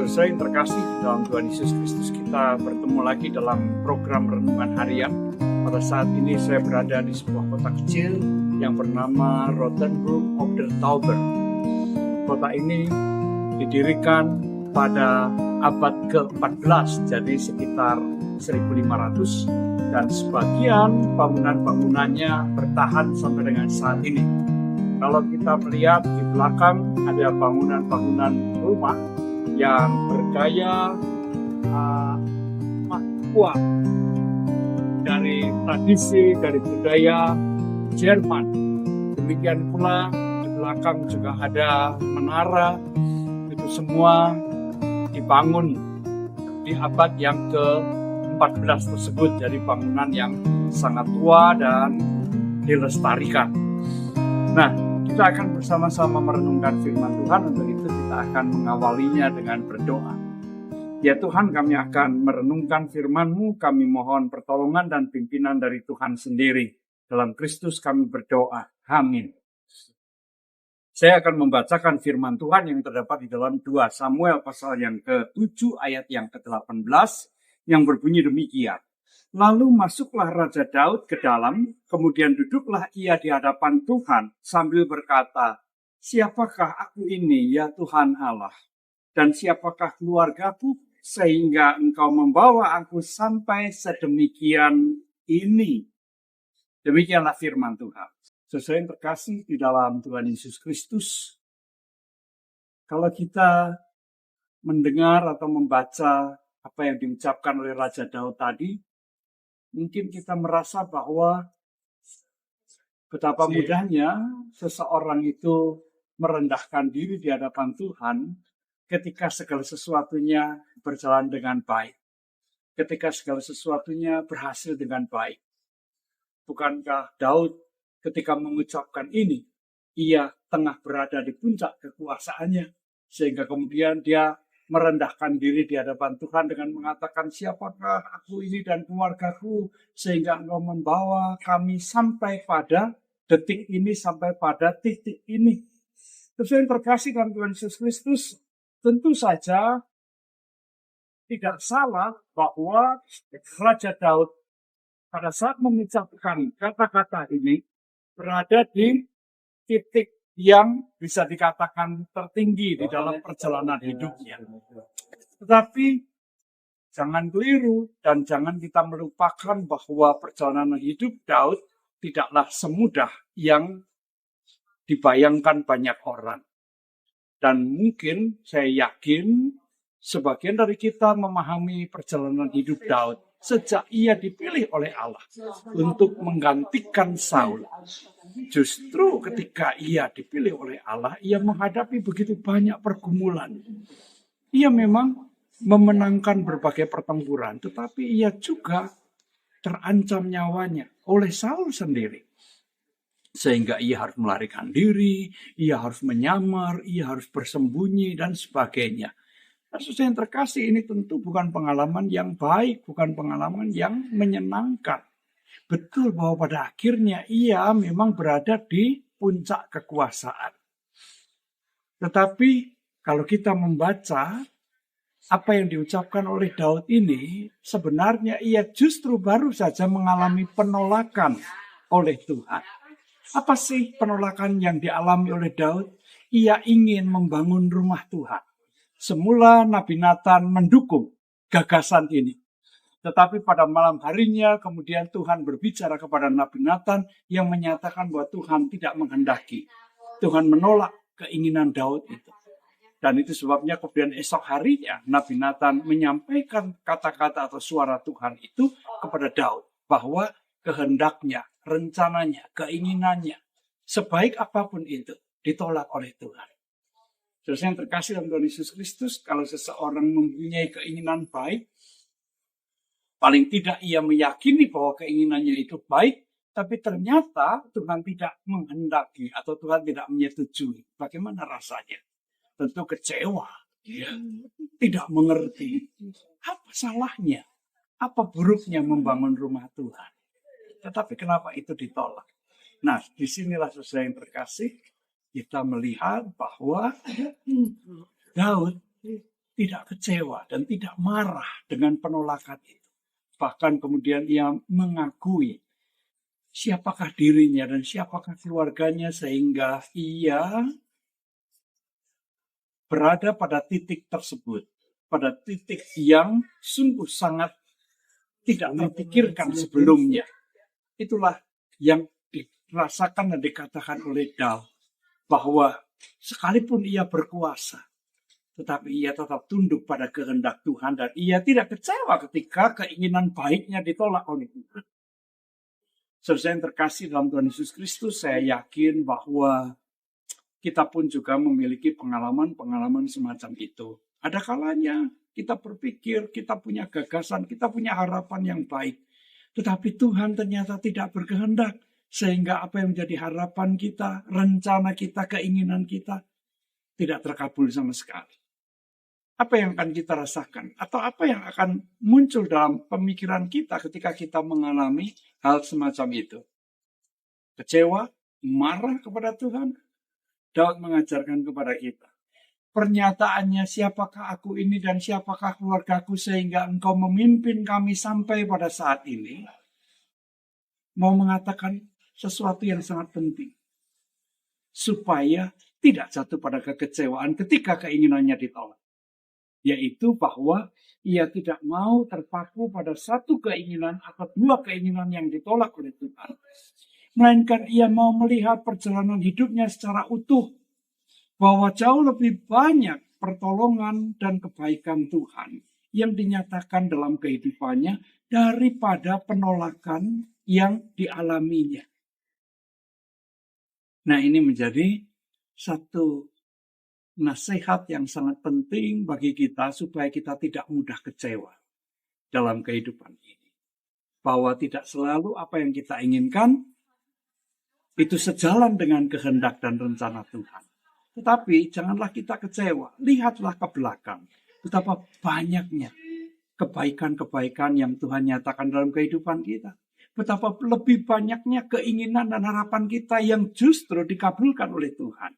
Saudara yang terkasih di dalam Tuhan Yesus Kristus, kita bertemu lagi dalam program Renungan Harian. Pada saat ini saya berada di sebuah kota kecil yang bernama Rothenburg auf der Tauber. Kota ini didirikan pada abad ke-14, jadi sekitar 1500, dan sebagian bangunan-bangunannya bertahan sampai dengan saat ini. Kalau kita melihat di belakang ada bangunan-bangunan rumah yang bergaya kuat dari tradisi, dari budaya Jerman. Demikian pula di belakang juga ada menara. Itu semua dibangun di abad yang ke-14 tersebut. Jadi bangunan yang sangat tua dan dilestarikan. Nah, kita akan bersama-sama merenungkan firman Tuhan. Untuk itu kita akan mengawalinya dengan berdoa. Ya Tuhan, kami akan merenungkan firman-Mu. Kami mohon pertolongan dan pimpinan dari Tuhan sendiri. Dalam Kristus kami berdoa. Amin. Saya akan membacakan firman Tuhan yang terdapat di dalam 2 Samuel pasal yang ke-7 ayat yang ke-18 yang berbunyi demikian. Lalu masuklah Raja Daud ke dalam, kemudian duduklah ia di hadapan Tuhan sambil berkata, "Siapakah aku ini, ya Tuhan Allah? Dan siapakah keluargaku, sehingga Engkau membawa aku sampai sedemikian ini?" Demikianlah firman Tuhan. Saudara yang terkasih di dalam Tuhan Yesus Kristus, kalau kita mendengar atau membaca apa yang diucapkan oleh Raja Daud tadi, mungkin kita merasa bahwa betapa mudahnya seseorang itu merendahkan diri di hadapan Tuhan ketika segala sesuatunya berjalan dengan baik. Ketika segala sesuatunya berhasil dengan baik. Bukankah Daud ketika mengucapkan ini, ia tengah berada di puncak kekuasaannya, sehingga kemudian dia merendahkan diri di hadapan Tuhan dengan mengatakan, "Siapakah aku ini dan keluargaku, sehingga Engkau membawa kami sampai pada detik ini, sampai pada titik ini." Terus yang terkasih dalam Tuhan Yesus Kristus, tentu saja tidak salah bahwa Raja Daud pada saat mengucapkan kata-kata ini berada di titik yang bisa dikatakan tertinggi di dalam perjalanan hidupnya. Tetapi jangan keliru dan jangan kita melupakan bahwa perjalanan hidup Daud tidaklah semudah yang dibayangkan banyak orang. Dan mungkin saya yakin sebagian dari kita memahami perjalanan hidup Daud sejak ia dipilih oleh Allah untuk menggantikan Saul. Justru ketika ia dipilih oleh Allah, ia menghadapi begitu banyak pergumulan. Ia memang memenangkan berbagai pertempuran, tetapi ia juga terancam nyawanya oleh Saul sendiri. Sehingga ia harus melarikan diri, ia harus menyamar, ia harus bersembunyi, dan sebagainya. Kasus yang terkasih ini tentu bukan pengalaman yang baik, bukan pengalaman yang menyenangkan. Betul bahwa pada akhirnya ia memang berada di puncak kekuasaan. Tetapi kalau kita membaca apa yang diucapkan oleh Daud ini, sebenarnya ia justru baru saja mengalami penolakan oleh Tuhan. Apa sih penolakan yang dialami oleh Daud? Ia ingin membangun rumah Tuhan. Semula Nabi Nathan mendukung gagasan ini. Tetapi pada malam harinya kemudian Tuhan berbicara kepada Nabi Nathan yang menyatakan bahwa Tuhan tidak menghendaki. Tuhan menolak keinginan Daud itu. Dan itu sebabnya kemudian esok harinya Nabi Nathan menyampaikan kata-kata atau suara Tuhan itu kepada Daud. Bahwa kehendaknya, rencananya, keinginannya, sebaik apapun itu ditolak oleh Tuhan. Saudara yang terkasih dalam Tuhan Yesus Kristus, kalau seseorang mempunyai keinginan baik, paling tidak ia meyakini bahwa keinginannya itu baik, tapi ternyata Tuhan tidak menghendaki atau Tuhan tidak menyetujui. Bagaimana rasanya? Tentu kecewa, ya. Tidak mengerti. Apa salahnya? Apa buruknya membangun rumah Tuhan? Tetapi kenapa itu ditolak? Nah, disinilah saudara yang terkasih, kita melihat bahwa Daud tidak kecewa dan tidak marah dengan penolakan itu. Bahkan kemudian ia mengakui siapakah dirinya dan siapakah keluarganya, sehingga ia berada pada titik tersebut, pada titik yang sungguh sangat tidak terpikirkan sebelumnya. Itulah yang dirasakan dan dikatakan oleh Daud, bahwa sekalipun ia berkuasa, tetapi ia tetap tunduk pada kehendak Tuhan dan ia tidak kecewa ketika keinginan baiknya ditolak oleh Tuhan. Saudara yang terkasih dalam Tuhan Yesus Kristus, saya yakin bahwa kita pun juga memiliki pengalaman-pengalaman semacam itu. Ada kalanya kita berpikir, kita punya gagasan, kita punya harapan yang baik. Tetapi Tuhan ternyata tidak berkehendak. Sehingga apa yang menjadi harapan kita, rencana kita, keinginan kita tidak terkabul sama sekali. Apa yang akan kita rasakan? Atau apa yang akan muncul dalam pemikiran kita ketika kita mengalami hal semacam itu? Kecewa, marah kepada Tuhan. Daud mengajarkan kepada kita. Pernyataannya, siapakah aku ini dan siapakah keluargaku sehingga engkau memimpin kami sampai pada saat ini. Mau mengatakan sesuatu yang sangat penting. Supaya tidak jatuh pada kekecewaan ketika keinginannya ditolak. Yaitu bahwa ia tidak mau terpaku pada satu keinginan atau dua keinginan yang ditolak oleh Tuhan. Melainkan ia mau melihat perjalanan hidupnya secara utuh. Bahwa jauh lebih banyak pertolongan dan kebaikan Tuhan yang dinyatakan dalam kehidupannya daripada penolakan yang dialaminya. Nah, ini menjadi satu nasihat yang sangat penting bagi kita supaya kita tidak mudah kecewa dalam kehidupan ini. Bahwa tidak selalu apa yang kita inginkan itu sejalan dengan kehendak dan rencana Tuhan. Tetapi janganlah kita kecewa. Lihatlah ke belakang. Betapa banyaknya kebaikan-kebaikan yang Tuhan nyatakan dalam kehidupan kita. Betapa lebih banyaknya keinginan dan harapan kita yang justru dikabulkan oleh Tuhan.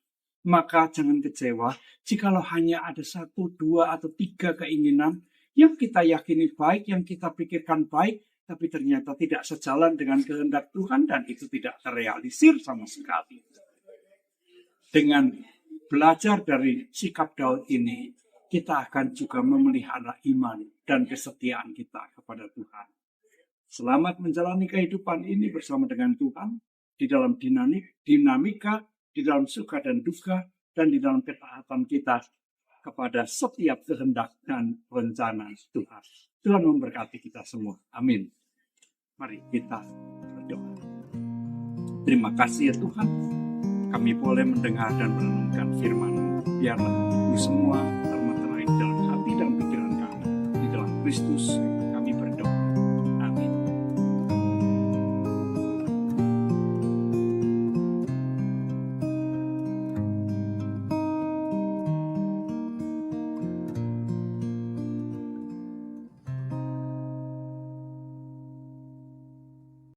Maka jangan kecewa jikalau hanya ada 1, 2, atau 3 keinginan yang kita yakini baik, yang kita pikirkan baik, tapi ternyata tidak sejalan dengan kehendak Tuhan dan itu tidak terrealisir sama sekali. Dengan belajar dari sikap Daud ini, kita akan juga memelihara iman dan kesetiaan kita kepada Tuhan. Selamat menjalani kehidupan ini bersama dengan Tuhan, di dalam dinamika, di dalam suka dan duka, dan di dalam ketaatan kita kepada setiap kehendak dan rencana Tuhan. Tuhan memberkati kita semua. Amin. Mari kita berdoa. Terima kasih ya Tuhan, kami boleh mendengar dan merenungkan firman-Mu. Biarlah itu semua termaterai dalam hati dan pikiran kami. Di dalam Kristus